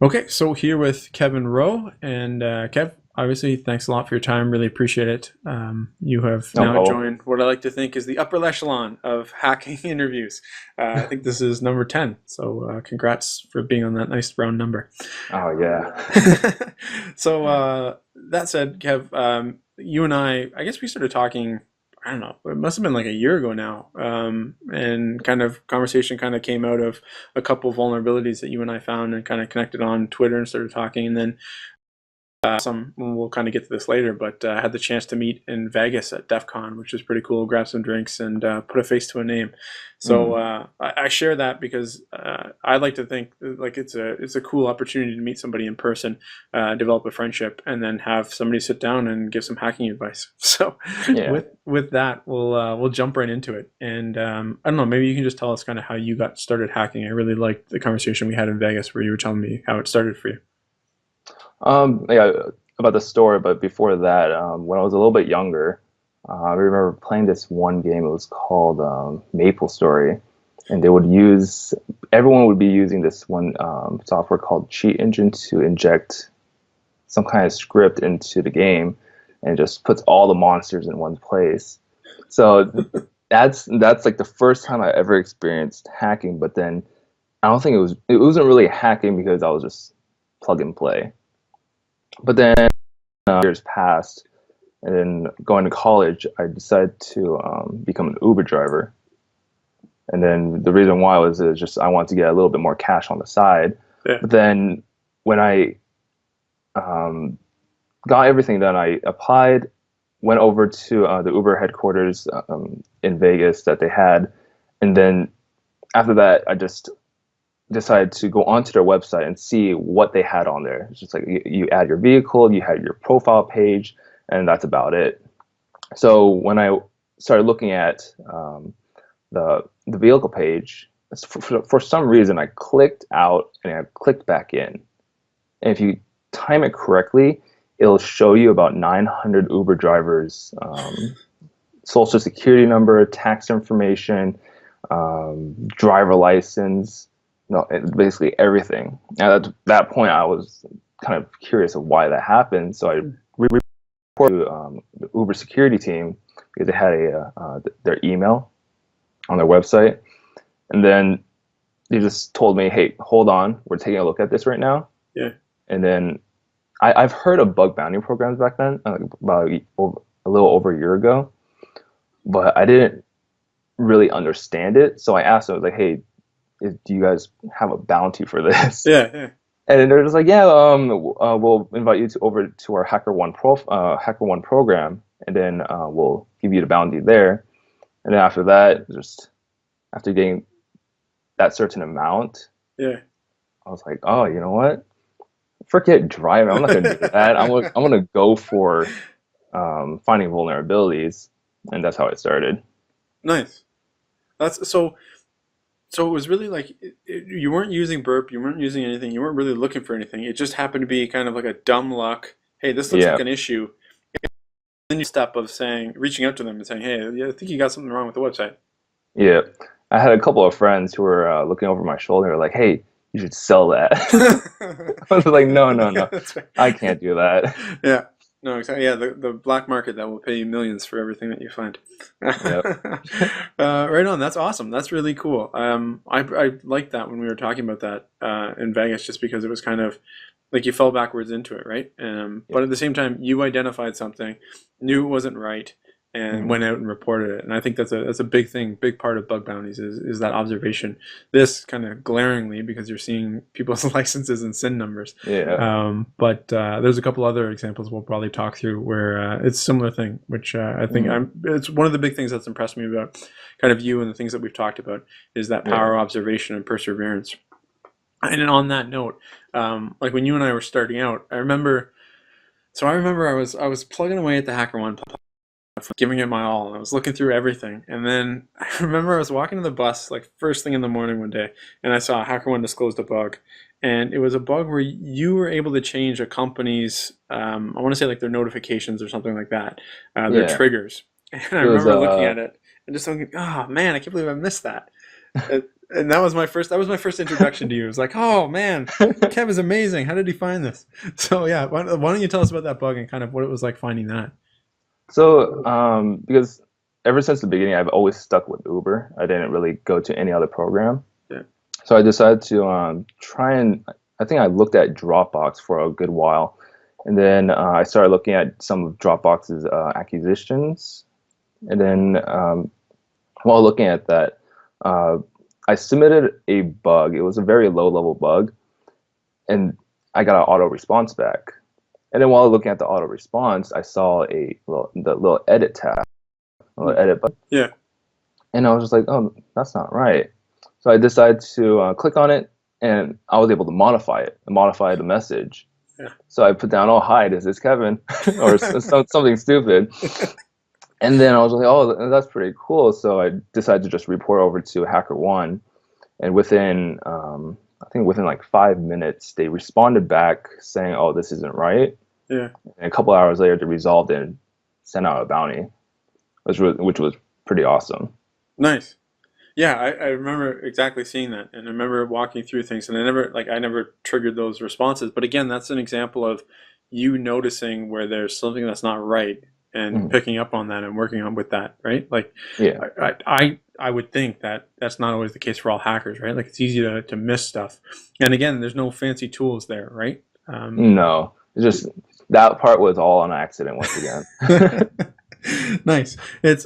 Okay, so here with Kevin Roh, and Kev, obviously, thanks a lot for your time. Really appreciate it. You have No now problem. joined what I like to think is the upper echelon of hacking interviews. I think this is number 10, so congrats for being on that nice round number. Oh yeah. So that said, Kev, you and I guess we started talking. I don't know. It must have been like a year ago now, and kind of conversation kind of came out of a couple vulnerabilities that you and I found, and kind of connected on Twitter and started talking, and then some we'll kind of get to this later, but I had the chance to meet in Vegas at DEF CON, which was pretty cool. Grab some drinks and put a face to a name. So Mm. I share that because I like to think like it's a cool opportunity to meet somebody in person, develop a friendship, and then have somebody sit down and give some hacking advice. So Yeah. with that, we'll jump right into it. And I don't know, maybe you can just tell us kind of how you got started hacking. I really liked the conversation we had in Vegas where you were telling me how it started for you. Yeah, about the story, but before that, when I was a little bit younger, I remember playing this one game. It was called Maple Story, and everyone would be using this one software called Cheat Engine to inject some kind of script into the game, and it just puts all the monsters in one place. So that's like the first time I ever experienced hacking. But then I don't think it wasn't really hacking because I was just plug and play. But then years passed, and then going to college, I decided to become an Uber driver. And then the reason why is just I wanted to get a little bit more cash on the side. Yeah. But then when I um, got everything done, I applied, went over to the Uber headquarters in Vegas that they had, and then after that, I just decided to go onto their website and see what they had on there. It's just like you add your vehicle, you had your profile page, and that's about it. So when I started looking at the vehicle page, for some reason I clicked out and I clicked back in. And if you time it correctly, it'll show you about 900 Uber drivers, social security number, tax information, driver license, no, basically everything. And at that point, I was kind of curious of why that happened. So I reported to the Uber security team because they had their email on their website, and then they just told me, "Hey, hold on, we're taking a look at this right now." Yeah. And then I've heard of bug bounty programs back then, about a little over a year ago, but I didn't really understand it. So I asked them, I was like, "Hey, do you guys have a bounty for this?" Yeah. Yeah. And then they're just like, "Yeah, we'll invite you over to our Hacker One program, and then we'll give you the bounty there." And then after that, just after getting that certain amount, Yeah. I was like, "Oh, you know what? Forget driving. I'm not gonna do that. I'm gonna go for finding vulnerabilities," and that's how it started. Nice. That's so. So it was really like you weren't using Burp, you weren't using anything, you weren't really looking for anything. It just happened to be kind of like a dumb luck. Hey, this looks like Yeah, an issue. Then you step of saying, reaching out to them and saying, hey, yeah, I think you got something wrong with the website. yeah. I had a couple of friends who were looking over my shoulder, like, "Hey, you should sell that." I was like, "No, no, Yeah, no, that's right. I can't do that." Yeah. No, exactly. Yeah, the black market that will pay you millions for everything that you find. Yep. Right on. That's awesome. That's really cool. I liked that when we were talking about that in Vegas, just because it was kind of like you fell backwards into it, right? But Yep. at the same time, you identified something, knew it wasn't right, and Mhm. went out and reported it. And I think that's a big thing, big part of bug bounties is that observation. This kind of glaringly because you're seeing people's licenses and SIN numbers. Yeah. But there's a couple other examples we'll probably talk through where it's a similar thing, which I think Mhm. it's one of the big things that's impressed me about kind of you and the things that we've talked about is that Yeah. power of observation and perseverance. And then on that note, like when you and I were starting out, I remember. So I remember I was plugging away at the HackerOne platform, giving it my all, and I was looking through everything. And then I remember I was walking to the bus like first thing in the morning one day, and I saw HackerOne disclosed a bug, and it was a bug where you were able to change a company's, I want to say like their notifications or something like that, their Yeah. triggers. And I It was remember looking at it and just thinking, oh man, I can't believe I missed that. And that was my first introduction to you. It was like, oh man, Kev is amazing. How did he find this? So yeah, why don't you tell us about that bug and kind of what it was like finding that? So, because ever since the beginning, I've always stuck with Uber. I didn't really go to any other program. Yeah. So I decided to try and I think I looked at Dropbox for a good while, and then I started looking at some of Dropbox's acquisitions, and then while looking at that, uh, I submitted a bug. It was a very low level bug, and I got an auto response back. And then while looking at the auto response, I saw the little edit tab, a little edit button, Yeah. and I was just like, oh, that's not right. So I decided to click on it, and I was able to modify the message. Yeah. So I put down, "Oh, hi, this is Kevin," or something stupid. And then I was like, "Oh, that's pretty cool." So I decided to just report over to HackerOne, and I think within like 5 minutes, they responded back saying, "Oh, this isn't right." Yeah. And a couple hours later, they resolved it and sent out a bounty, which was pretty awesome. Nice. Yeah, I remember exactly seeing that, and I remember walking through things, and I never triggered those responses. But again, that's an example of you noticing where there's something that's not right and Mhm. picking up on that and working on with that, right? Like, Yeah. I would think that that's not always the case for all hackers, right? Like it's easy to miss stuff, and again, there's no fancy tools there, right? No, it's just that part was all on accident once again. Nice. It's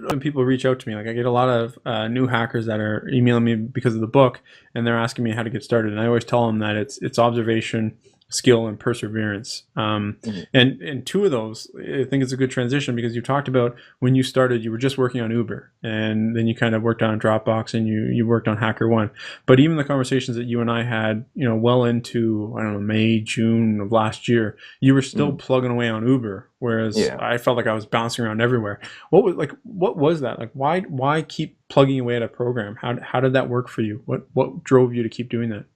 when people reach out to me, like I get a lot of new hackers that are emailing me because of the book, and they're asking me how to get started. And I always tell them that it's observation, skill, and perseverance. Mhm. And two of those, I think it's a good transition because you talked about when you started, you were just working on Uber, and then you kind of worked on Dropbox, and you worked on HackerOne. But even the conversations that you and I had, well into I don't know May, June of last year, you were still Mhm. plugging away on Uber, whereas Yeah. I felt like I was bouncing around everywhere. What was that? Like why keep plugging away at a program? How did that work for you? What drove you to keep doing that?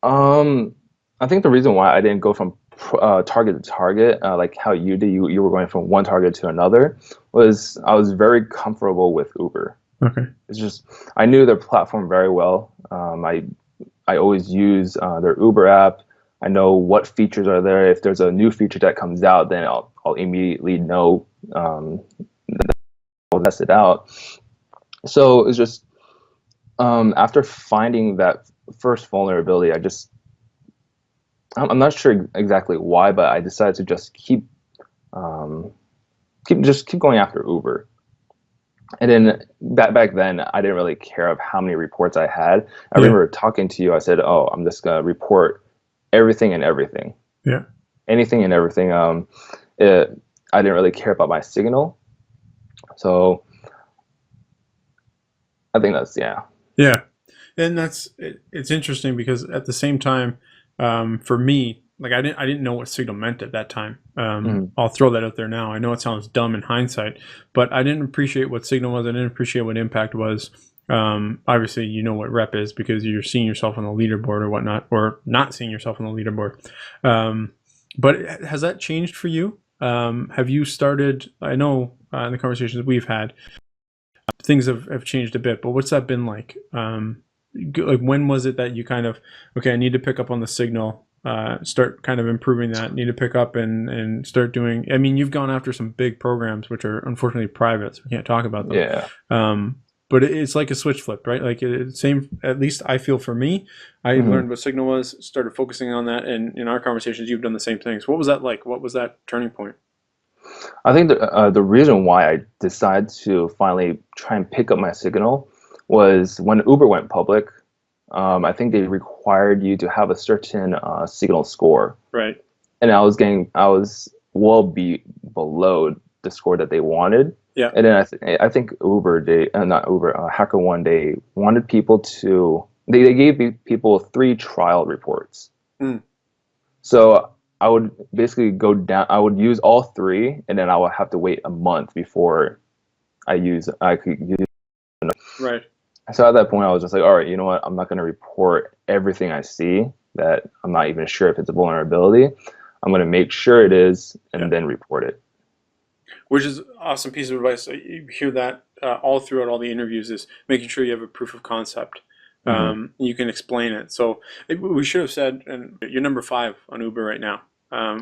Um, I think the reason why I didn't go from target to target, like how you did, you were going from one target to another, was I was very comfortable with Uber. Okay. It's just I knew their platform very well. I always use their Uber app. I know what features are there. If there's a new feature that comes out, then I'll immediately know. Um, I'll test it out. So it's just after finding that first vulnerability, I'm not sure exactly why, but I decided to just um, keep going after Uber. And then back then, I didn't really care of how many reports I had. I Yeah. remember talking to you. I said, "Oh, I'm just gonna report everything and everything, Yeah. anything and everything." I didn't really care about my signal, so I think that's yeah. Yeah. And it's interesting because at the same time, for me, like I didn't know what signal meant at that time. Mhm. I'll throw that out there now. I know it sounds dumb in hindsight, but I didn't appreciate what signal was. I didn't appreciate what impact was. Obviously, you know what rep is because you're seeing yourself on the leaderboard or whatnot, or not seeing yourself on the leaderboard. Um, but has that changed for you? Have you started? I know in the conversations we've had, things have changed a bit, but what's that been like? Like when was it that you kind of, okay, I need to pick up on the signal, start kind of improving that, need to pick up and start doing, I mean, you've gone after some big programs which are unfortunately private, so we can't talk about them. Yeah. But it's like a switch flip, right? Like same, at least I feel for me, I Mhm. learned what signal was, started focusing on that, and in our conversations you've done the same things. What was that like? What was that turning point? I think the reason why I decided to finally try and pick up my signal was when Uber went public. I think they required you to have a certain signal score, Right. and I was well below the score that they wanted. Yeah. And then I think Uber, not Uber, HackerOne, they wanted people to, they gave people 3 trial reports. Mm. So I would basically go down, I would use all 3, and then I would have to wait a month before I could use. Right. So at that point, I was just like, all right, you know what? I'm not going to report everything I see that I'm not even sure if it's a vulnerability. I'm going to make sure it is Yeah. and then report it. Which is awesome piece of advice. You hear that all throughout all the interviews is making sure you have a proof of concept. Hmm. You can explain it. So we should have said, and you're number 5 on Uber right now,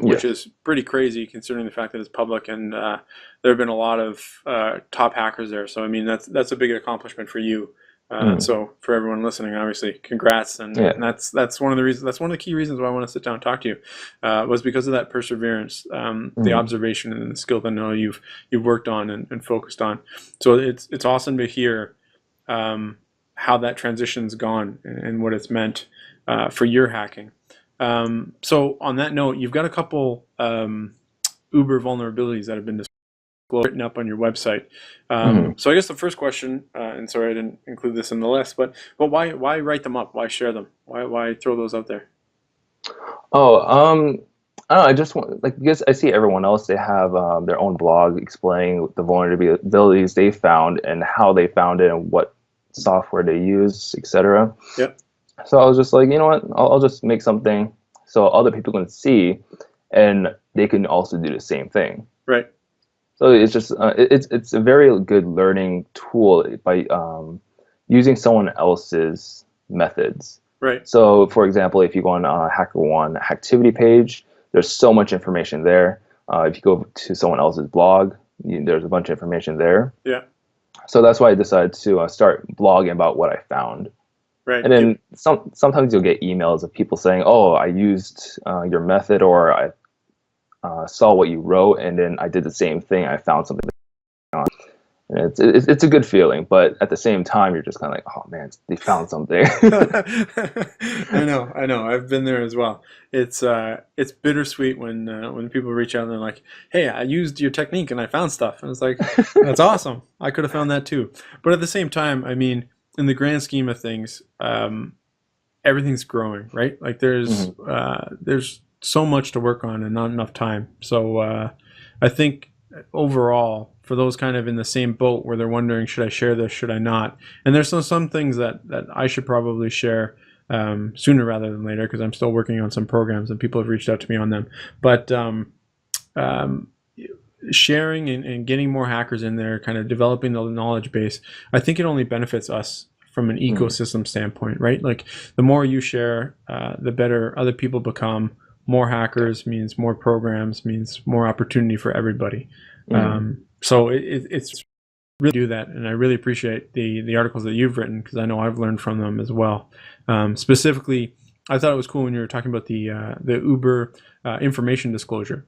which Yes. is pretty crazy considering the fact that it's public and there have been a lot of top hackers there. So I mean that's a big accomplishment for you. Hmm. So for everyone listening, obviously, congrats, Yeah. and that's one of the reasons. That's one of the key reasons why I want to sit down and talk to you, was because of that perseverance, the Hmm. observation, and the skill that I know you've worked on and focused on. So it's awesome to hear how that transition's gone and what it's meant for your hacking. So on that note, you've got a couple Uber vulnerabilities that have been written up on your website. Hmm. So I guess the first question, and sorry I didn't include this in the list, but why write them up? Why share them? Why throw those out there? Oh, I don't know. I just want like because I see everyone else, they have their own blog explaining the vulnerabilities they found and how they found it and what software they use, etc. Yep. So I was just like, you know what? I'll just make something so other people can see, and they can also do the same thing. Right. So it's just it's a very good learning tool by using someone else's methods. Right. So, for example, if you go on HackerOne activity page, there's so much information there. If you go to someone else's blog, there's a bunch of information there. Yeah. So that's why I decided to start blogging about what I found. Right. And then sometimes you'll get emails of people saying, "Oh, I used your method," or "I saw what you wrote, and then I did the same thing. I found something." And it's a good feeling, but at the same time, you're just kind of like, "Oh man, they found something." I know. I've been there as well. It's bittersweet when people reach out and they're like, "Hey, I used your technique and I found stuff." And it's like, "That's awesome. I could have found that too." But at the same time, I mean, in the grand scheme of things, everything's growing, right? Like Hmm. there's so much to work on and not enough time. So I think overall, for those kind of in the same boat where they're wondering, should I share this, should I not? And there's some things that I should probably share sooner rather than later because I'm still working on some programs and people have reached out to me on them. But um, sharing and getting more hackers in there, kind of developing the knowledge base, I think it only benefits us from an Hmm. ecosystem standpoint, right? Like the more you share, the better other people become. More Yeah. hackers means more programs, means more opportunity for everybody. Hmm. So it's really do that, and I really appreciate the articles that you've written because I know I've learned from them as well. Specifically, I thought it was cool when you were talking about the Uber information disclosure.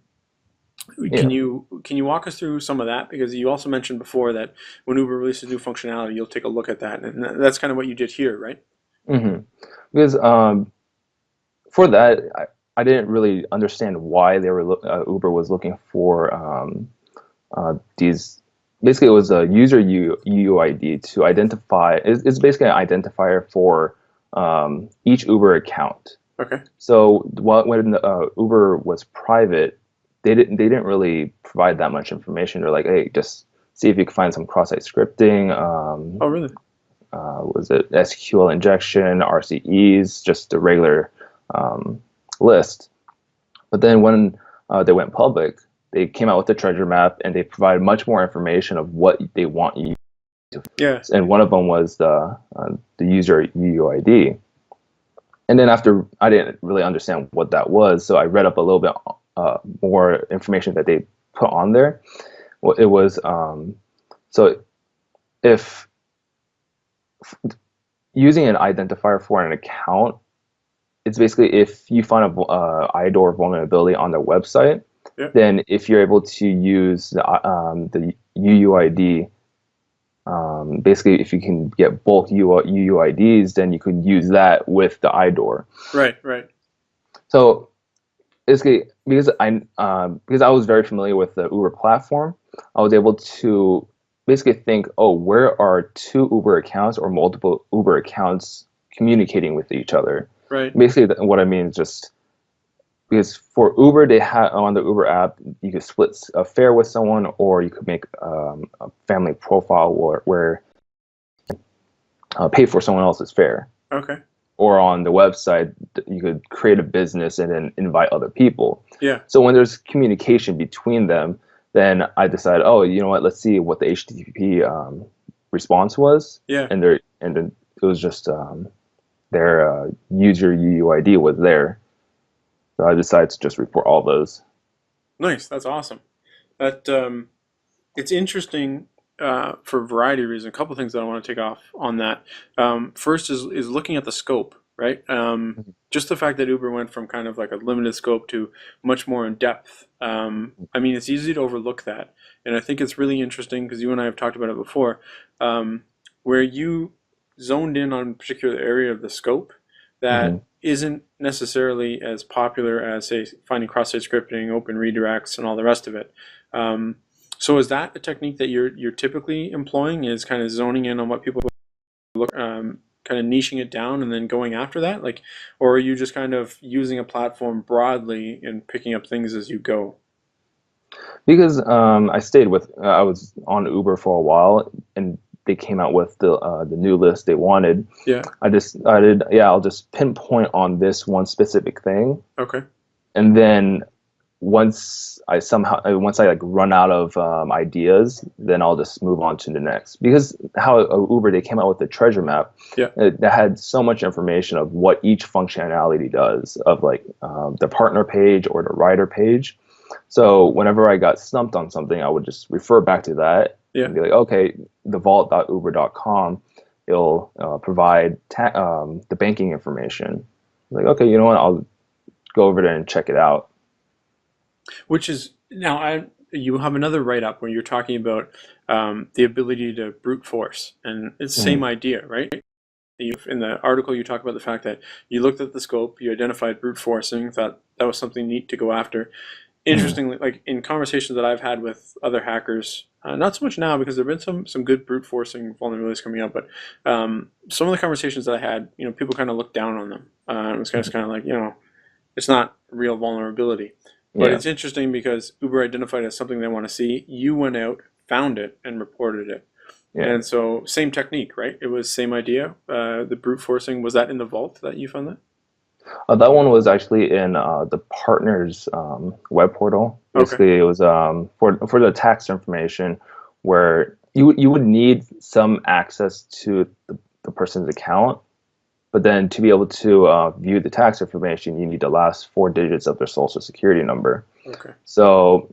Yeah. Can you walk us through some of that? Because you also mentioned before that when Uber releases new functionality, you'll take a look at that, and that's kind of what you did here, right? Hmm. Because for that, I didn't really understand why Uber was looking for these. Basically, it was a user UUID to identify. It's basically an identifier for each Uber account. Okay. So when Uber was private, they didn't really provide that much information. They're like, hey, just see if you can find some cross-site scripting. Oh, really? Was it SQL injection, RCEs, just a regular um, list. But then when they went public, they came out with the treasure map and they provided much more information of what they want you to. Yeah. And one of them was the user UUID. And then after I didn't really understand what that was, so I read up a little bit more information that they put on there. Well, it was so if using an identifier for an account, it's basically if you find a IDOR vulnerability on their website, Yeah. then if you're able to use the UUID, basically if you can get bulk UUIDs, then you could use that with the IDOR. Right. Right. So basically, because I was very familiar with the Uber platform, I was able to basically think, oh, where are two Uber accounts or multiple Uber accounts communicating with each other? Right. Basically, what I mean is just because for Uber, they had on the Uber app, you could split a fare with someone, or you could make a family profile where pay for someone else's fare. Okay. Or on the website, you could create a business and then invite other people. Yeah. So when there's communication between them, then I decided, oh, you know what? Let's see what the HTTP response was, Yeah. and then it was just their user UUID was there, so I decided to just report all those. Nice. That's awesome. That it's interesting for a variety of reasons. A couple of things that I want to take off on that. First is looking at the scope, right? Just the fact that Uber went from kind of like a limited scope to much more in depth. I mean, it's easy to overlook that, and I think it's really interesting because you and I have talked about it before, where you zoned in on a particular area of the scope Hmm. that isn't necessarily as popular as, say, finding cross-site scripting, open redirects, and all the rest of it. Um, so is that a technique that you're typically employing? Is kind of zoning in on what people look, kind of niching it down and then going after that, like, or are you just kind of using a platform broadly and picking up things as you go? Because I was on Uber for a while, and they came out with the new list they wanted. Yeah. I decided, yeah, I'll just pinpoint on this one specific thing, Okay. and then once I like run out of ideas, then I'll just move on to the next. Because how Uber, they came out with the treasure map, Yeah. that had so much information of what each functionality does, of like the partner page or the rider page. So whenever I got stumped on something, I would just refer back to that Yeah. and be like, okay, the vault.uber.com, it'll provide the banking information. Like, okay, you know what? I'll go over there and check it out. Which is now you have another write up where you're talking about the ability to brute force, and it's the same Mhm. idea, right? In the article, you talk about the fact that you looked at the scope, you identified brute forcing, thought that was something neat to go after. Mhm. Interestingly, like in conversations that I've had with other hackers, not so much now because there've been some good brute forcing vulnerabilities coming up, but some of the conversations that I had, people kind of looked down on them. It was kind of like, it's not real vulnerability. But Yeah, it's interesting because Uber identified as something they want to see. You went out, found it, and reported it. yeah. And so, same technique, right? It was same idea. The brute forcing, was that in the vault that you found that? That one was actually in the partners web portal. Okay. Basically, it was for the tax information, where you would need some access to the person's account, but then to be able to view the tax information, you need the last four digits of their social security number. Okay. So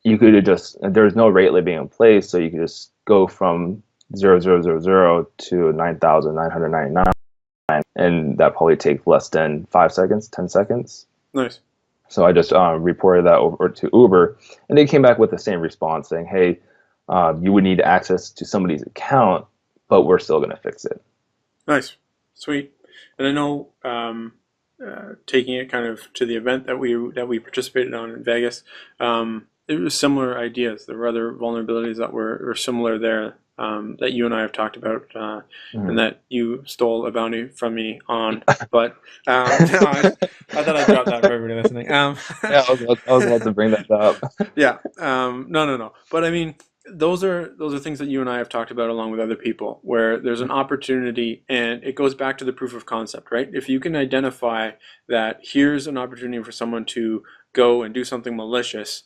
you could just, there's no rate limiting in place, so you could just go from 0000 to 9,999, and that probably take less than 5 seconds, 10 seconds. Nice. So I just reported that over to Uber, and they came back with the same response saying, "Hey, you would need access to somebody's account, but we're still going to fix it." Nice. Sweet. And I know taking it kind of to the event that we participated on in Vegas, it was similar ideas. There were other vulnerabilities that were similar there that you and I have talked about, and Mhm. that you stole a bounty from me on. But no, I thought I'd drop that for everybody listening. Yeah, I was about to bring that up. Yeah. No, no, no. But I mean, those are things that you and I have talked about along with other people, where there's an opportunity, and it goes back to the proof of concept, right? If you can identify that here's an opportunity for someone to go and do something malicious,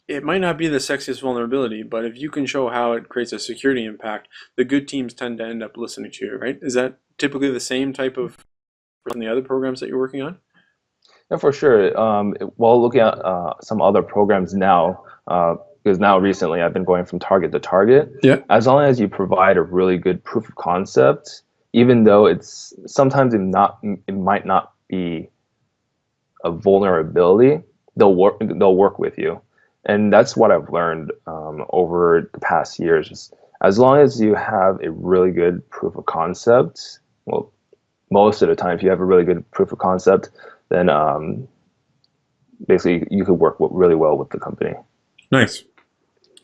it might not be the sexiest vulnerability, but if you can show how it creates a security impact, the good teams tend to end up listening to you, right? Is that typically the same type of from the other programs that you're working on? Yeah, for sure. While looking at some other programs now, because now recently I've been going from target to target, Yeah. as long as you provide a really good proof of concept, even though it's sometimes it might not be a vulnerability, they'll work with you, and that's what I've learned over the past years. Is as long as you have a really good proof of concept, well, most of the time, if you have a really good proof of concept, then basically you could work really well with the company. Nice.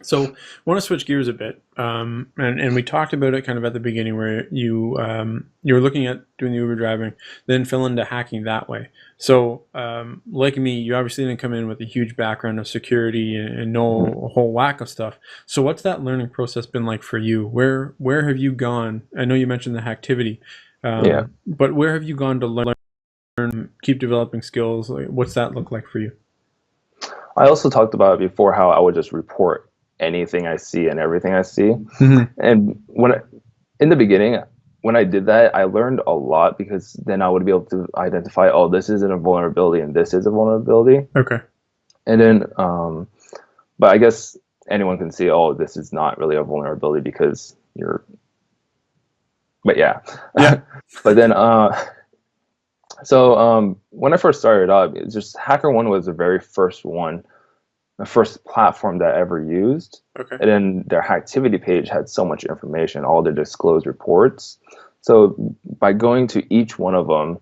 So, I want to switch gears a bit, and we talked about it kind of at the beginning, where you were looking at doing the Uber driving, then fell into hacking that way. So, like me, you obviously didn't come in with a huge background of security and Mhm. know a whole whack of stuff. So, what's that learning process been like for you? Where have you gone? I know you mentioned the hacktivity, Yeah. but where have you gone to learn, keep developing skills? Like, what's that look like for you? I also talked about it before how I would just report anything I see and everything I see. And in the beginning, when I did that, I learned a lot because then I would be able to identify, oh, this isn't a vulnerability and this is a vulnerability. Okay. And then, but I guess anyone can see, oh, this is not really a vulnerability because you're, but yeah. Yeah. But then, when I first started up, it just HackerOne was the very first one, the first platform that I ever used. Okay. And then their activity page had so much information, all their disclosed reports. So by going to each one of them,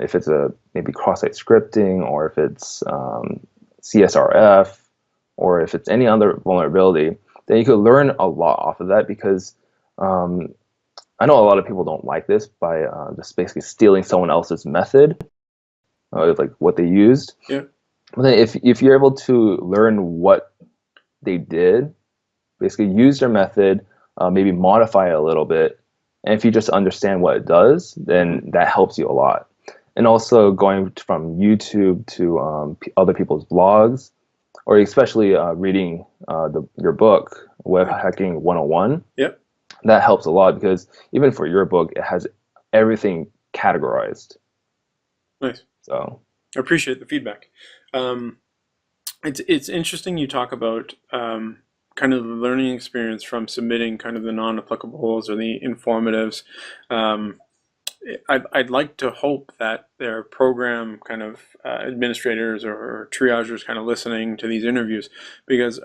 if it's a maybe cross-site scripting, or if it's CSRF, or if it's any other vulnerability, then you could learn a lot off of that because I know a lot of people don't like this by just basically stealing someone else's method, like what they used. Yeah. But then if you're able to learn what they did, basically use their method, maybe modify it a little bit, and if you just understand what it does, then that helps you a lot. And also going from YouTube to other people's blogs, or especially reading your book, Web Hacking 101. Yep. That helps a lot because even for your book, it has everything categorized. Nice. So I appreciate the feedback. It's interesting you talk about kind of the learning experience from submitting kind of the non-applicables or the informatives. I'd like to hope that their program kind of administrators or triagers kind of listening to these interviews, because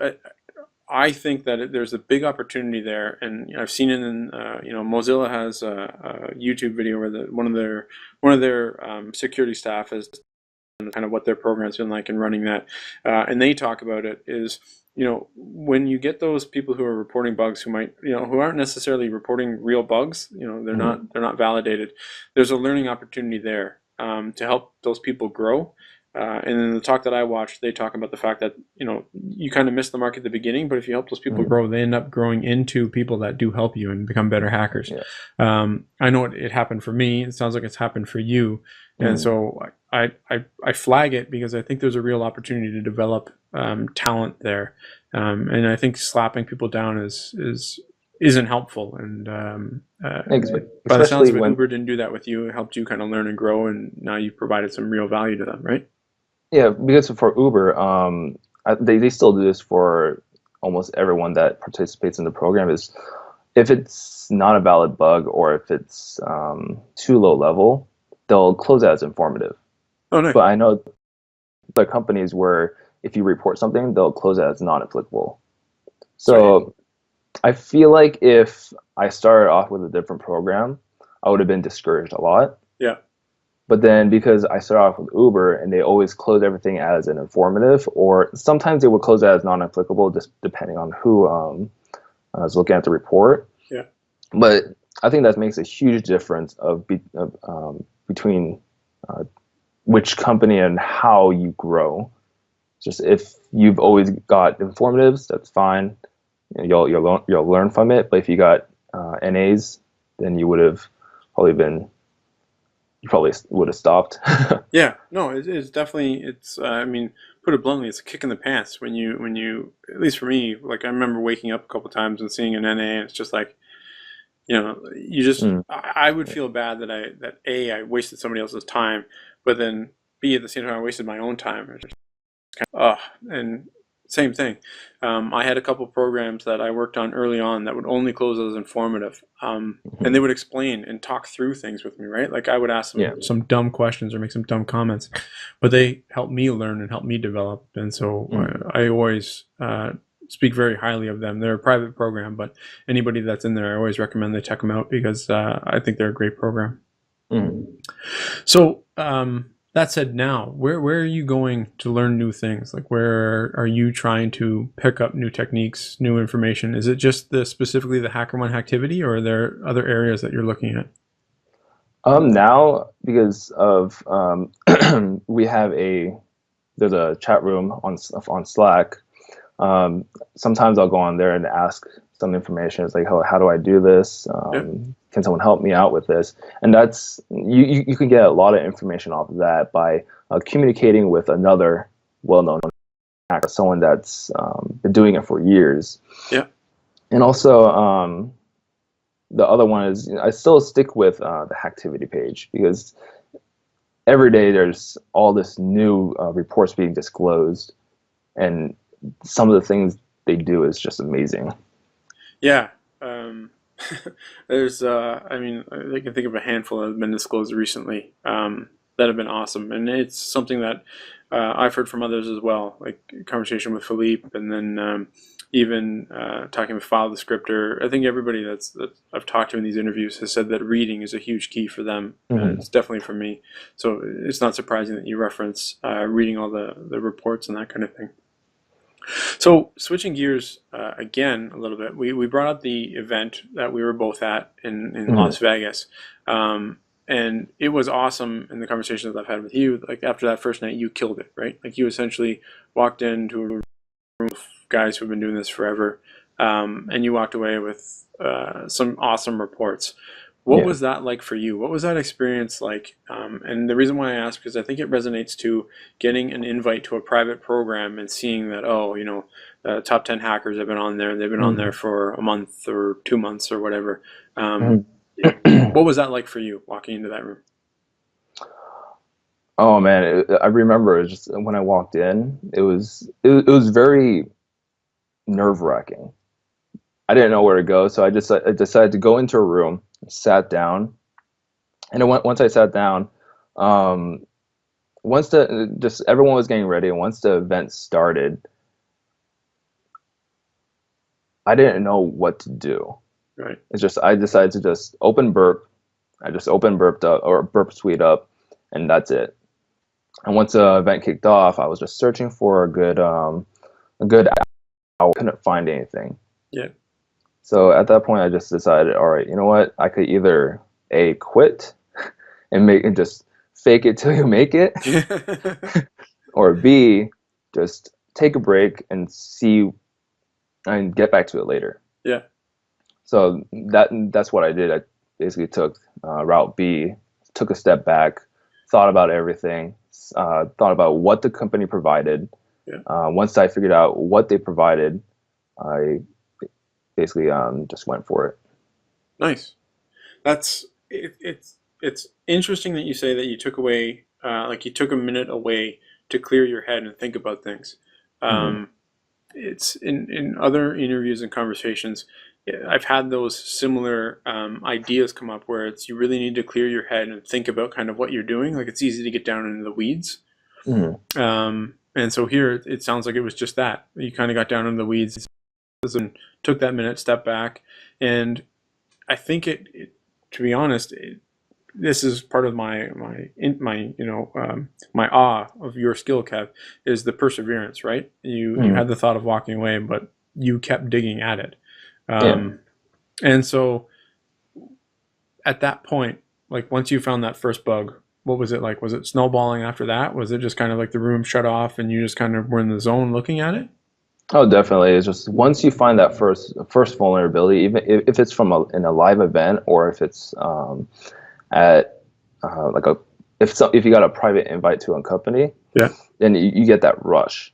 I think that there's a big opportunity there, and I've seen it in Mozilla has a YouTube video where one of their security staff has kind of what their program's been like in running that, and they talk about it is, when you get those people who are reporting bugs who might, who aren't necessarily reporting real bugs, they're not validated. There's a learning opportunity there to help those people grow. And in the talk that I watched, they talk about the fact that, you kind of miss the mark at the beginning, but if you help those people grow, they end up growing into people that do help you and become better hackers. Yeah. I know it happened for me. It sounds like it's happened for you. And so I flag it because I think there's a real opportunity to develop talent there. And I think slapping people down isn't helpful. And by the sounds of it, Uber didn't do that with you. It helped you kind of learn and grow, and now you've provided some real value to them, right? Yeah, because for Uber, they still do this for almost everyone that participates in the program. Is if it's not a valid bug or if it's too low level, they'll close it as informative. Oh, nice. But I know the companies where if you report something, they'll close it as non-applicable. So I feel like if I started off with a different program, I would have been discouraged a lot. Yeah. But then because I started off with Uber and they always close everything as an informative, or sometimes they would close it as non-applicable, just depending on who is looking at the report. Yeah. But I think that makes a huge difference between which company and how you grow. Just if you've always got informatives, that's fine. You'll learn from it. But if you got NAs, then you would have you probably would have stopped. Yeah, no, it's definitely, I mean, put it bluntly, it's a kick in the pants when you, at least for me, like I remember waking up a couple times and seeing an NA, and it's just like, you just, I would feel bad that I wasted somebody else's time, but then B, at the same time, I wasted my own time. It's just kind of, and same thing. I had a couple programs that I worked on early on that would only close as informative, and they would explain and talk through things with me, right? Like I would ask them some dumb questions or make some dumb comments, but they helped me learn and help me develop. And so I always speak very highly of them. They're a private program, but anybody that's in there, I always recommend they check them out because I think they're a great program. So that said, now where are you going to learn new things? Like where are you trying to pick up new techniques, new information? Is it just specifically the HackerOne activity, or are there other areas that you're looking at? Now, because of we have there's a chat room on Slack. Sometimes I'll go on there and ask some information. It's like, how do I do this? Can someone help me out with this? And that's you can get a lot of information off of that by communicating with another well-known someone that's been doing it for years. Yeah. And also, the other one is I still stick with the Hacktivity page because every day there's all this new reports being disclosed, and some of the things they do is just amazing. Yeah. There's, I mean, I can think of a handful that have been disclosed recently that have been awesome. And it's something that I've heard from others as well, like conversation with Philippe, and then even talking with File Descriptor. I think everybody that I've talked to in these interviews has said that reading is a huge key for them. Mm-hmm. It's definitely for me. So it's not surprising that you reference reading all the reports and that kind of thing. So switching gears again a little bit, we brought up the event that we were both at in Mm-hmm. Las Vegas, and it was awesome in the conversations that I've had with you. Like after that first night, you killed it, right? Like you essentially walked into a room of guys who've been doing this forever, and you walked away with some awesome reports. What Yeah. was that like for you? What was that experience like? And the reason why I ask is I think it resonates to getting an invite to a private program and seeing that, oh, you know, top 10 hackers have been on there and they've been on there for a month or 2 months or whatever. Mm-hmm. What was that like for you walking into that room? Oh man, I remember it was just when I walked in, it was very nerve-wracking. I didn't know where to go, so I decided to go into a room, sat down, and once I sat down, um, once the just everyone was getting ready, and once the event started, I didn't know what to do. Right. It's just I decided to just open burp. I just open burped up or burp suite up, and that's it. And once the event kicked off, I was just searching for a good hour. Couldn't find anything. Yeah. So at that point, I just decided, all right, you know what? I could either A, quit and just fake it till you make it, or B, just take a break and see and get back to it later. Yeah. So that's what I did. I basically took route B, took a step back, thought about everything, thought about what the company provided. Yeah. Once I figured out what they provided, I basically just went for it. Nice. That's it, it's interesting that you say that you took away like you took a minute away to clear your head and think about things. Mm-hmm. It's in other interviews and conversations, I've had those similar ideas come up where it's you really need to clear your head and think about kind of what you're doing. Like it's easy to get down into the weeds. Mm-hmm. And so here it sounds like it was just that. You kind of got down into the weeds and took that minute, step back. And I think to be honest, this is part of my my awe of your skill, Kev, is the perseverance, right? You had the thought of walking away, but you kept digging at it. Yeah. And so at that point, like once you found that first bug, what was it like? Was it snowballing after that? Was it just kind of like the room shut off and you just kind of were in the zone looking at it? Oh, definitely. It's just once you find that first vulnerability, even if it's in a live event or if it's at like if you got a private invite to a company, Yeah. then you get that rush,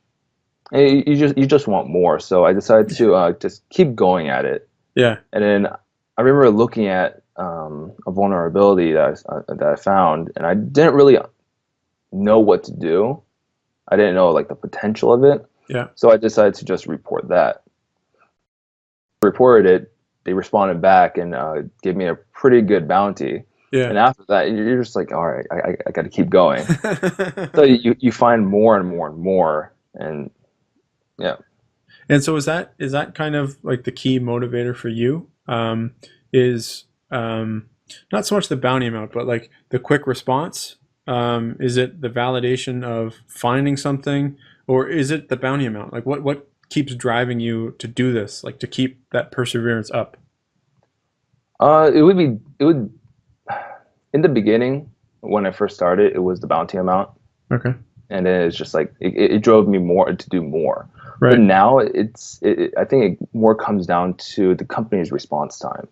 and you just want more. So I decided to just keep going at it. Yeah. And then I remember looking at a vulnerability that I found, and I didn't really know what to do. I didn't know like the potential of it. Yeah. So I decided to just report that. Reported it. They responded back and gave me a pretty good bounty. Yeah. And after that, you're just like, all right, I got to keep going. So you find more and more and more, and yeah. And so is that kind of like the key motivator for you? Is not so much the bounty amount, but like the quick response? Is it the validation of finding something, or is it the bounty amount? Like what keeps driving you to do this? Like to keep that perseverance up? It would in the beginning when I first started, it was the bounty amount. Okay. And then it's just like it drove me more to do more. Right. But now I think it more comes down to the company's response time.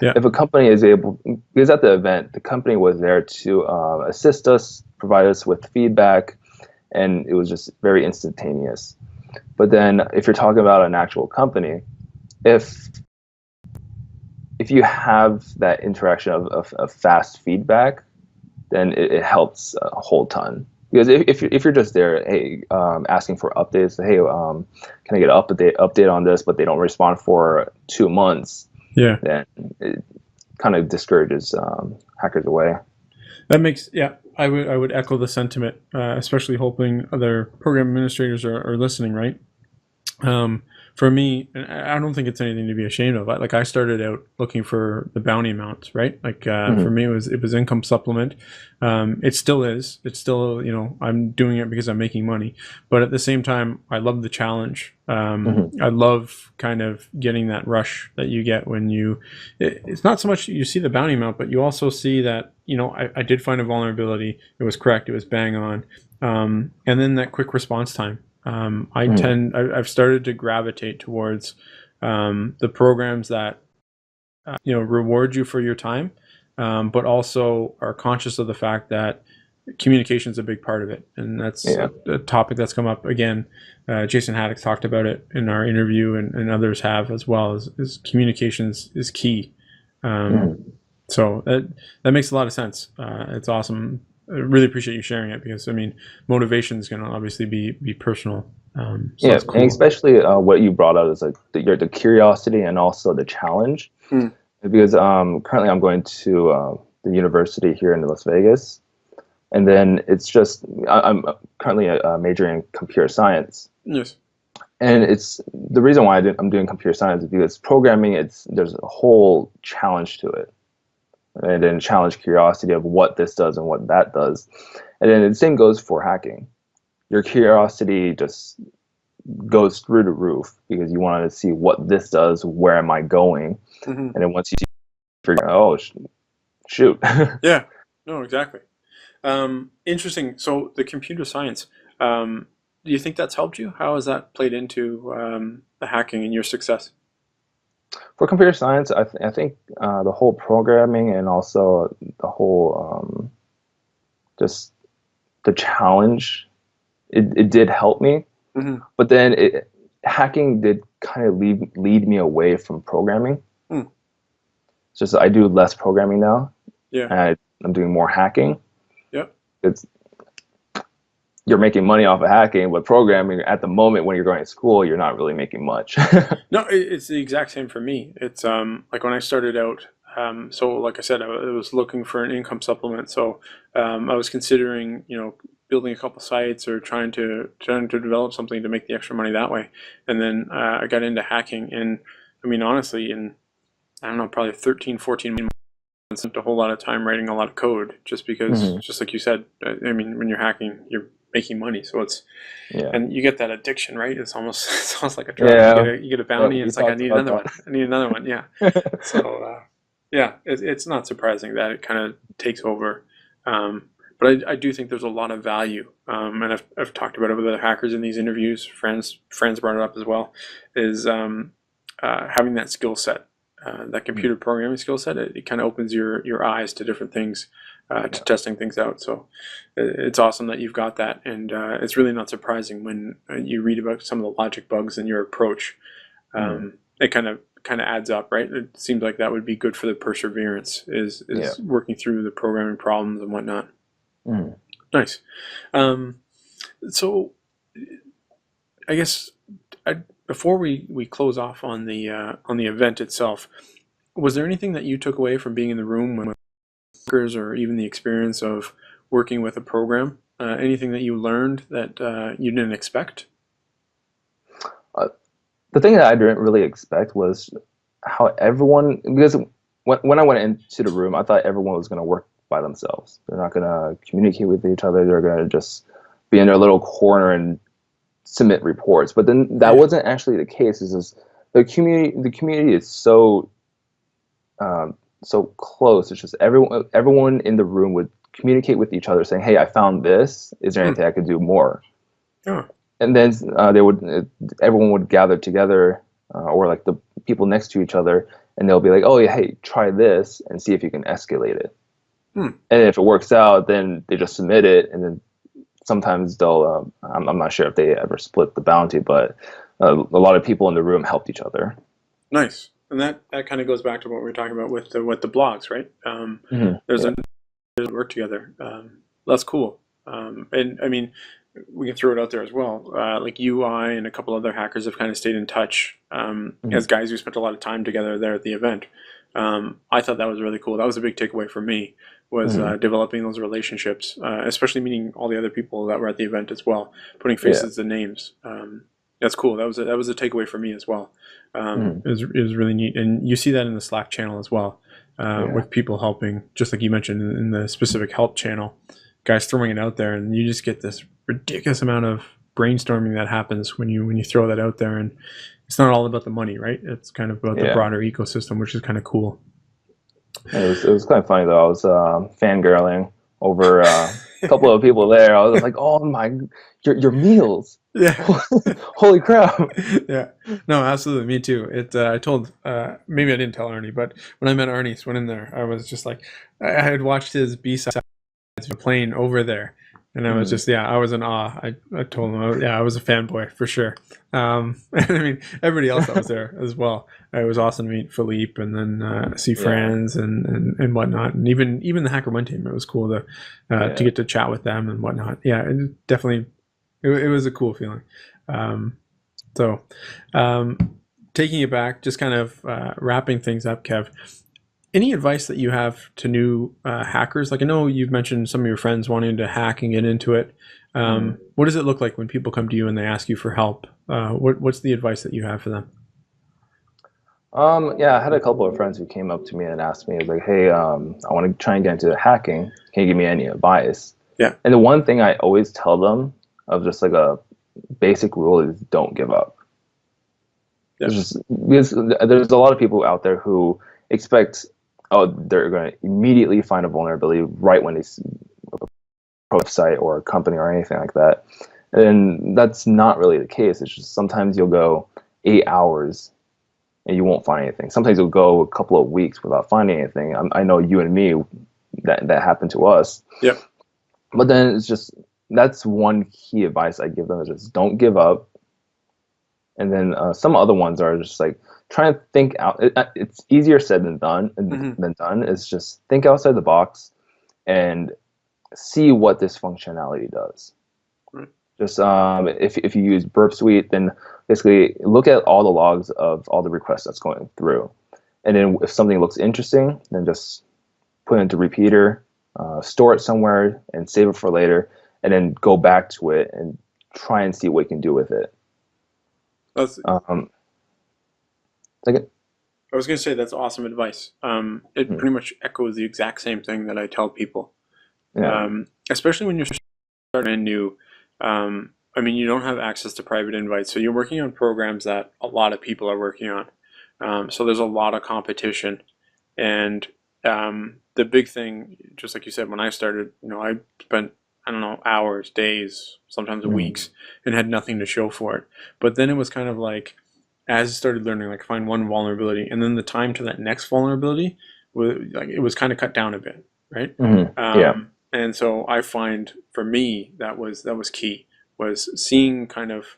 Yeah. If a company is able, because at the event, the company was there to assist us, provide us with feedback, and it was just very instantaneous. But then if you're talking about an actual company, if you have that interaction of fast feedback, then it helps a whole ton. Because if you're just there, hey, asking for updates, hey, can I get an update on this, but they don't respond for 2 months, Yeah. then it kind of discourages hackers away. That makes, yeah, I would echo the sentiment, especially hoping other program administrators are listening, right? For me, and I don't think it's anything to be ashamed of. Like I started out looking for the bounty amounts, right? Like for me, it was income supplement. It still is. It's still, I'm doing it because I'm making money. But at the same time, I love the challenge. I love kind of getting that rush that you get when it's not so much you see the bounty amount, but you also see that, I did find a vulnerability. It was correct. It was bang on. And then that quick response time. I've started to gravitate towards the programs that reward you for your time, but also are conscious of the fact that communication is a big part of it, and that's a topic that's come up again. Jason Haddock talked about it in our interview, and others have as well. Is communications is key. So that makes a lot of sense. It's awesome. I really appreciate you sharing it because motivation is going to obviously be personal. So that's cool. And especially what you brought out is like the curiosity and also the challenge. Because currently I'm going to the university here in Las Vegas, and then it's just I'm currently majoring in computer science. Yes. And it's the reason why I'm doing computer science is because programming, there's a whole challenge to it. And then challenge curiosity of what this does and what that does. And then the same goes for hacking. Your curiosity just goes through the roof because you want to see what this does, where am I going? And then once you figure out, oh, shoot. Yeah, no, exactly. Interesting. So the computer science, do you think that's helped you? How has that played into the hacking and your success? For computer science, I think the whole programming and also the whole just the challenge, it did help me. But then hacking did kind of lead me away from programming. It's just I do less programming now. Yeah. And I'm doing more hacking. Yep. You're making money off of hacking, but programming at the moment when you're going to school, you're not really making much. No, it's the exact same for me. It's like when I started out, so like I said, I was looking for an income supplement. So I was considering, building a couple sites or trying to develop something to make the extra money that way. And then I got into hacking, and honestly, in I don't know, probably 13, 14 months, I spent a whole lot of time writing a lot of code just because, just like you said, when you're hacking, you're making money, so and you get that addiction, right? It's almost like a drug. You get a bounty, and it's like I need another one. I need another one. Yeah. So it's not surprising that it kind of takes over. But I do think there's a lot of value, and I've talked about it with other hackers in these interviews. Friends brought it up as well. Is having that skill set, that computer programming skill set. It kind of opens your eyes to different things. To testing things out. So it's awesome that you've got that, and it's really not surprising when you read about some of the logic bugs in your approach. It kind of adds up, right? It seems like that would be good for the perseverance is working through the programming problems and whatnot. Nice. So I guess before we close off on the event itself, was there anything that you took away from being in the room when or even the experience of working with a program? Anything that you learned that you didn't expect? The thing that I didn't really expect was how everyone, because when I went into the room, I thought everyone was going to work by themselves. They're not going to communicate with each other. They're going to just be in their little corner and submit reports. But then that wasn't actually the case. It's just the community is so close. It's just everyone in the room would communicate with each other saying, hey, I found this. Is there anything I could do more? Yeah. And then everyone would gather together, or like the people next to each other, and they'll be like, oh, yeah, hey, try this and see if you can escalate it. And if it works out, then they just submit it, and then sometimes they'll I'm not sure if they ever split the bounty, but a lot of people in the room helped each other. Nice. And that kind of goes back to what we were talking about with the blogs, right? There's Yeah, a work together. That's cool. And I mean, we can throw it out there as well. Like you, I, and a couple other hackers have kind of stayed in touch hmm as guys who spent a lot of time together there at the event. I thought that was really cool. That was a big takeaway for me was hmm developing those relationships, especially meeting all the other people that were at the event as well, putting yeah. faces to names. That's cool. That was a takeaway for me as well. hmm It was really neat, and you see that in the Slack channel as well, Yeah. with people helping, just like you mentioned in the specific help channel, guys throwing it out there, and you just get this ridiculous amount of brainstorming that happens when you throw that out there, and it's not all about the money, right? It's kind of about the Yeah. broader ecosystem, which is kind of cool. It was kind of funny though. I was fangirling over a couple of people there. I was like, "Oh my, your meals! Yeah. Holy crap!" Yeah, no, absolutely, me too. I told, maybe I didn't tell Arnie, but when I met Arnie, went in there, I was just like, I had watched his B-side playing over there, and I was Mm, just, yeah, I was in awe. I told him, yeah, I was a fanboy for sure. And I mean, everybody else that was there as well. It was awesome to meet Philippe, and then see yeah, Franz and whatnot, and even the Hacker One team. It was cool to yeah. get to chat with them and whatnot. Yeah, it definitely, it was a cool feeling. Um, so, um, taking it back, just kind of wrapping things up, Kev. Any advice that you have to new hackers? Like I know you've mentioned some of your friends wanting to hack and get into it. Mm. What does it look like when people come to you and they ask you for help? What's the advice that you have for them? Yeah, I had a couple of friends who came up to me and asked me, like, "Hey, I want to try and get into hacking. Can you give me any advice?" Yeah, And the one thing I always tell them of just like a basic rule is don't give up. yeah, It's just because there's a lot of people out there who expect, oh, they're going to immediately find a vulnerability right when they see a website or a company or anything like that. And that's not really the case. It's just sometimes you'll go 8 hours and you won't find anything. Sometimes you'll go a couple of weeks without finding anything. I know you and me, that happened to us. yeah. But then it's just that's one key advice I give them is just don't give up. And then some other ones are just like trying to think out. It's easier said than done. Hmm. Than done. It's just think outside the box and see what this functionality does. Right. Just if you use Burp Suite, then basically look at all the logs of all the requests that's going through, and then if something looks interesting, then just put it into repeater, store it somewhere, and save it for later, and then go back to it and try and see what you can do with it. That's. Um, like, I was going to say that's awesome advice. It hmm, pretty much echoes the exact same thing that I tell people, yeah, especially when you're starting new. I mean, you don't have access to private invites, so you're working on programs that a lot of people are working on. So there's a lot of competition, and the big thing, just like you said, when I started, I spent, I don't know, hours, days, sometimes hmm, weeks, and had nothing to show for it. But then it was kind of like, as I started learning, like find one vulnerability, and then the time to that next vulnerability was like it was kind of cut down a bit, right? hmm, yeah, And so I find for me that was key, was seeing kind of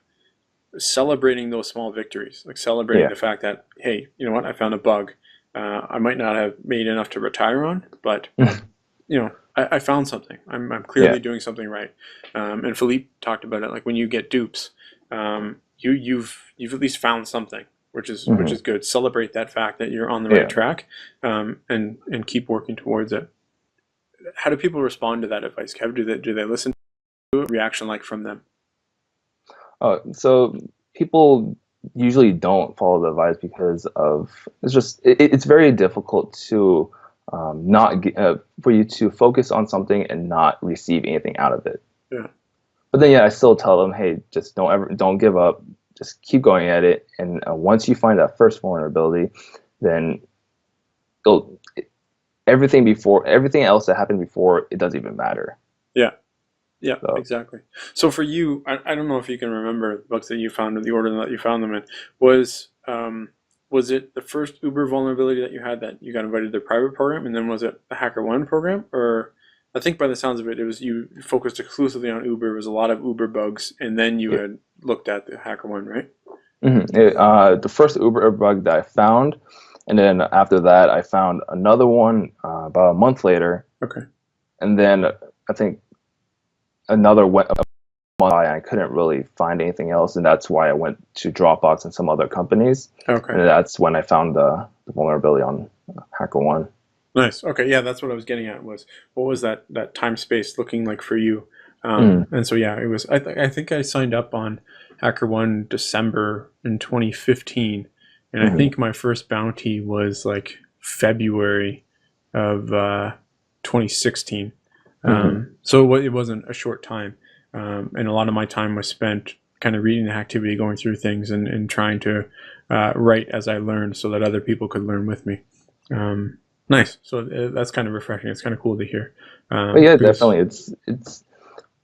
celebrating those small victories, like celebrating yeah, the fact that, hey, you know what, I found a bug. I might not have made enough to retire on, but I found something. I'm yeah, clearly doing something right. And Philippe talked about it. Like when you get dupes, you've at least found something, which hmm, is good. Celebrate that fact that you're on the right yeah. track, and keep working towards it. How do people respond to that advice, Kev? Do they listen to it? Reaction like from them? So people usually don't follow the advice because of it's very difficult to not for you to focus on something and not receive anything out of it. Yeah. But then, yeah, I still tell them, hey, just don't give up. Just keep going at it. And once you find that first vulnerability, then it'll, everything else that happened before, it doesn't even matter. Yeah. Yeah, So, exactly. So for you, I don't know if you can remember the books that you found or the order that you found them in. Was it the first Uber vulnerability that you had that you got invited to the private program, and then was it the Hacker One program, or I think by the sounds of it, it was you focused exclusively on Uber. It was a lot of Uber bugs, and then you Yeah. had looked at the HackerOne, right? The first Uber bug that I found, and then after that, I found another one about a month later, Okay. and then I think another went a month by, and I couldn't really find anything else, and that's why I went to Dropbox and some other companies, Okay. and that's when I found the vulnerability on HackerOne. Nice. Okay. Yeah, that's what I was getting at. Was what was that time space looking like for you? Mm, And so yeah, it was. I think I signed up on HackerOne December in 2015, and I mm, think my first bounty was like February of 2016. mm, So it wasn't a short time, and a lot of my time was spent kind of reading the activity, going through things, and trying to write as I learned, so that other people could learn with me. Um, Nice. So that's kind of refreshing. It's kind of cool to hear. but yeah, Because definitely, it's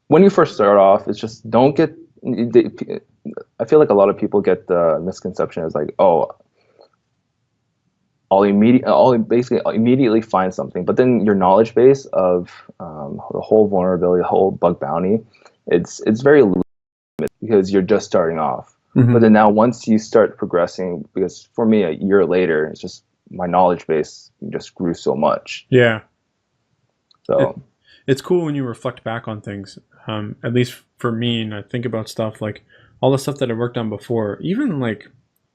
when you first start off, it's just don't get. I feel like a lot of people get the misconception as like, oh, I'll basically immediately find something, but then your knowledge base of the whole vulnerability, the whole bug bounty, it's very limited because you're just starting off. But Mhm. then now once you start progressing, because for me a year later, it's just my knowledge base just grew so much. Yeah, it So it's cool when you reflect back on things. At least for me, and I think about stuff like all the stuff that I worked on before. Even like,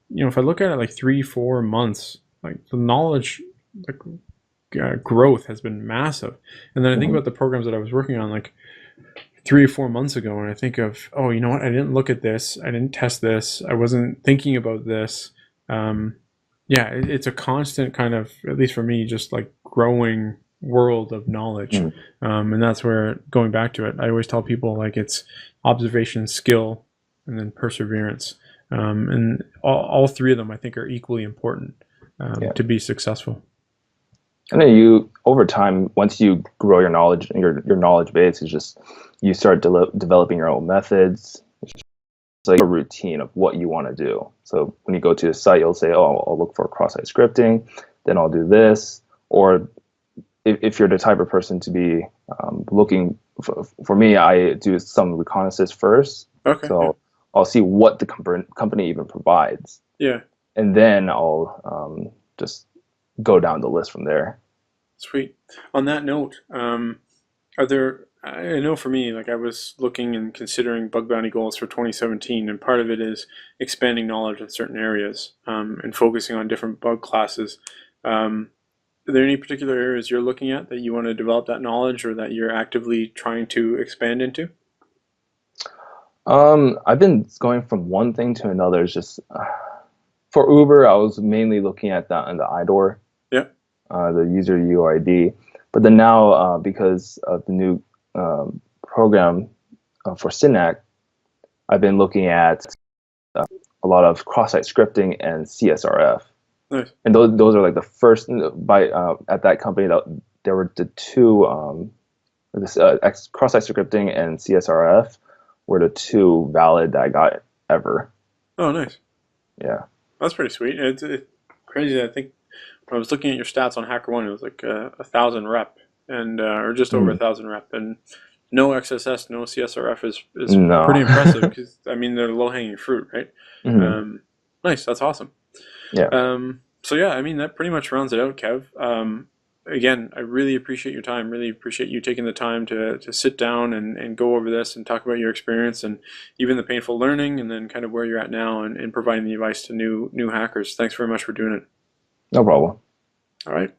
if I look at it like 3, 4 months, like the knowledge, like growth has been massive. And then I think mhm, about the programs that I was working on like 3 or 4 months ago, and I think of, oh, you know what? I didn't look at this. I didn't test this. I wasn't thinking about this. Um, yeah, it's a constant kind of, at least for me, just like growing world of knowledge. mhm. And that's where, going back to it, I always tell people like it's observation, skill, and then perseverance. And all three of them, I think, are equally important Yeah. to be successful. And then you, over time, once you grow your knowledge, your knowledge base is just you start developing your own methods. It's like a routine of what you want to do. So when you go to a site, you'll say, "Oh, I'll look for cross-site scripting, then I'll do this." Or if you're the type of person to be looking for me, I do some reconnaissance first. Okay. Yeah. So I'll see what the company even provides, Yeah. and then I'll just go down the list from there. Sweet. On that note, are there? I know for me, like I was looking and considering bug bounty goals for 2017, and part of it is expanding knowledge in certain areas and focusing on different bug classes. Um, are there any particular areas you're looking at that you want to develop that knowledge or that you're actively trying to expand into? I've been going from one thing to another. It's just for Uber, I was mainly looking at that on the IDOR, Yeah. the user UID. But then now, because of the new program for Synac, I've been looking at a lot of cross-site scripting and CSRF. Nice. And those are like the first by at that company that there were the two this cross-site scripting and CSRF were the two valid that I got ever. Oh, nice. Yeah. That's pretty sweet. It's crazy. I think when I was looking at your stats on HackerOne, it was like 1,000 rep and or just over Mm. 1,000 rep, and no XSS, no CSRF is No. pretty impressive because I mean they're low hanging fruit, right? Mhm. Nice, that's awesome. Yeah. So yeah, I mean that pretty much rounds it out, Kev. Again, I really appreciate your time. Really appreciate you taking the time to sit down and go over this and talk about your experience and even the painful learning and then kind of where you're at now and providing the advice to new hackers. Thanks very much for doing it. No problem. All right.